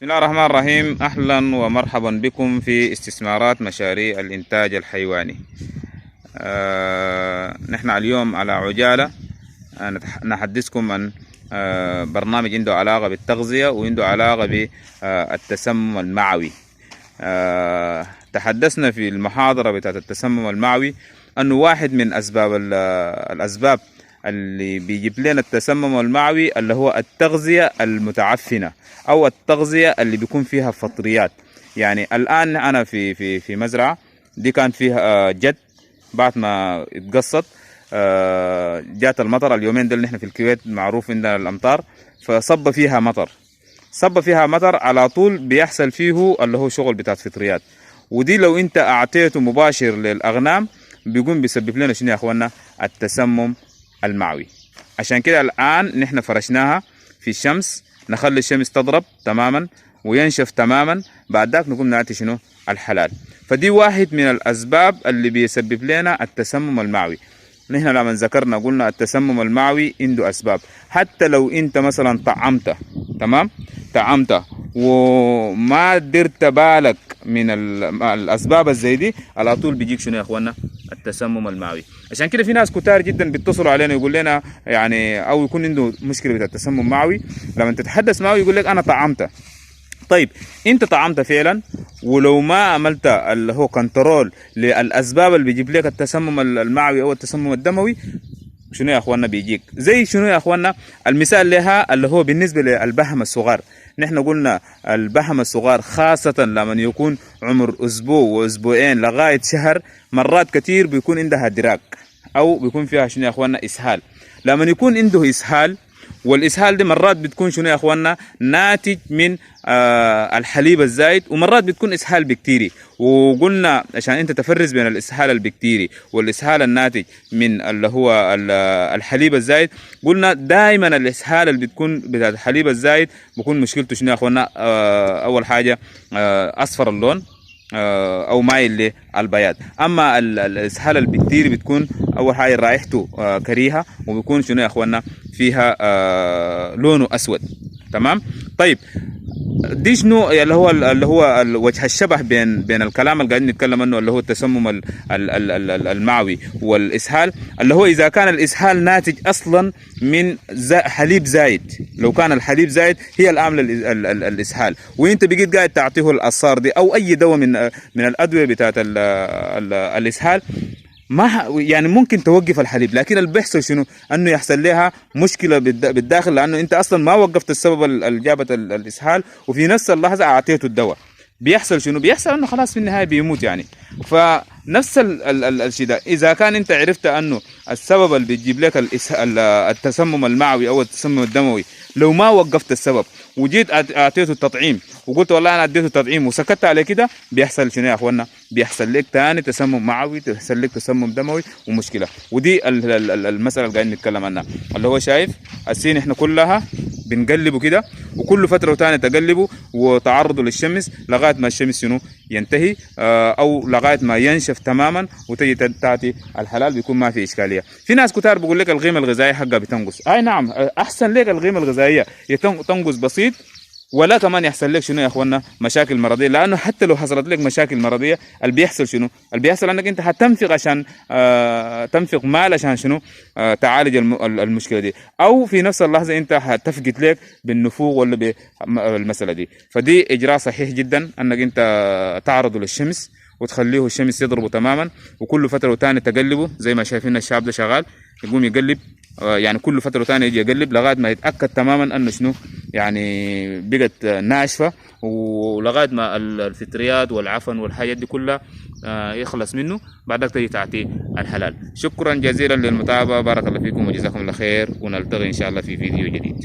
بسم الله الرحمن الرحيم. أهلا ومرحبا بكم في استثمارات مشاريع الإنتاج الحيواني. نحن اليوم على عجالة نحدثكم عن برنامج عنده علاقة بالتغذية وعنده علاقة بالتسمم المعوي. تحدثنا في المحاضرة بتاعت التسمم المعوي أنه واحد من الأسباب اللي بيجيب لنا التسمم المعوي اللي هو التغذية المتعفنة أو التغذية اللي بيكون فيها فطريات. يعني الآن أنا في مزرعة دي كان فيها جد بعد ما اتقصت، جات المطر اليومين دول. نحن في الكويت معروف عندنا الأمطار، فصب فيها مطر على طول بيحصل فيه اللي هو شغل بتاعت فطريات. ودي لو انت اعطيته مباشر للأغنام بيقوم بيسبب لنا شنو يا اخوانا؟ التسمم المعوي. عشان كده الآن نحن فرشناها في الشمس، نخلي الشمس تضرب تماما وينشف تماما، بعد ذاك نقوم نعطي شنو؟ الحلال. فدي واحد من الأسباب اللي بيسبب لنا التسمم المعوي. نحن لما ذكرنا قلنا التسمم المعوي عنده أسباب. حتى لو انت مثلا طعمته تمام، طعمته وما درت بالك من الأسباب الزي دي، على طول بيجيك شنو يا اخوانا؟ التسمم المعوي. عشان كده في ناس كتار جدا بيتصلوا علينا يقول لنا يعني، او يكون عنده مشكله بتاع التسمم معوي، لما تتحدث معه يقول لك انا طعمته. طيب انت طعمت فعلا، ولو ما عملت اللي هو كنترول للاسباب اللي بيجيب لك التسمم المعوي او التسمم الدموي، شنو يا اخوانا بيجيك؟ زي شنو يا اخوانا؟ المثال لها اللي هو بالنسبه للبهم الصغار. نحن قلنا البهم الصغار خاصه لما يكون عمر اسبوع واسبوعين لغايه شهر، مرات كتير بيكون عندها دراك او بيكون فيها شنو يا اخوانا؟ اسهال. لما يكون عنده اسهال، والاسهال دي مرات بتكون شنو يا اخوانا؟ ناتج من الحليب الزايد، ومرات بتكون اسهال بكتيري. وقلنا عشان انت تفرز بين الاسهال البكتيري والاسهال الناتج من اللي هو الحليب الزايد، قلنا دائما الاسهال اللي بتكون بتاع الحليب الزايد بيكون مشكلته شنو يا اخوانا؟ اول حاجه اصفر اللون او مايل للبياض. اما الاسهال البكتيري بتكون اول حاجه رائحته كريهه، وبيكون شنو يا اخوانا؟ فيها لونه اسود. تمام. طيب دي شنو اللي هو وجه الشبه بين الكلام اللي قاعدين نتكلم عنه اللي هو التسمم المعوي والاسهال، اللي هو اذا كان الاسهال ناتج اصلا من حليب زايد. لو كان الحليب زايد هي العامله الاسهال، وانت بقيت قاعد تعطيه الاثار دي او اي دواء من الادويه بتاعت الاسهال، ما يعني ممكن توقف الحليب، لكن اللي بيحصل شنو؟ انه يحصل لها مشكله بالداخل، لانه انت اصلا ما وقفت السبب اللي جابت الاسهال، وفي نفس اللحظه اعطيته الدواء. بيحصل شنو؟ بيحصل انه خلاص في النهايه بيموت يعني. فنفس الشيء ده، اذا كان انت عرفت انه السبب اللي بيجيب لك التسمم المعوي او التسمم الدموي، لو ما وقفت السبب وجيت اعطيته التطعيم وقلت والله انا اديته تطعيم وسكت على كده، بيحصل شنو يا اخوانا؟ بيحصل لك ثاني تسمم معوي، بيحصل لك تسمم دموي ومشكله. ودي المساله اللي قاعدين نتكلم عنها، اللي هو شايف السين احنا كلها بنقلبه كده، وكل فتره وثانيه تقلبه وتعرضه للشمس لغايه ما الشمس شنو؟ ينتهي، او لغايه ما ينشف تماما وتجي تاتي الحلال، بيكون ما في اشكاليه. في ناس كتار بيقول لك القيمه الغذائيه حقها بتنقص. اي نعم، احسن لك القيمه الغذائيه تنقص بسيط، ولا كمان يحصل لك شنو يا اخوانا؟ مشاكل مرضيه. لانه حتى لو حصلت لك مشاكل مرضيه، اللي بيحصل شنو؟ اللي بيحصل انك انت هتنفق عشان تنفق مال عشان شنو؟ تعالج المشكله دي، او في نفس اللحظه انت هتفقد لك بالنفوق ولا بالمساله دي. فدي اجراء صحيح جدا انك انت تعرضه للشمس وتخليه الشمس يضربه تماما، وكل فتره وثانيه تقلبه زي ما شايفين الشاب ده شغال يقوم يقلب، يعني كل فتره وثانيه يجي يقلب لغايه ما يتاكد تماما انه شنو؟ يعني بقت ناشفه، ولغايه ما الفطريات والعفن والحاجات دي كلها يخلص منه، بعدك تجي تعطيه الحلال. شكرا جزيلا للمتابعه، بارك الله فيكم وجزاكم الله خير، ونلتقي ان شاء الله في فيديو جديد.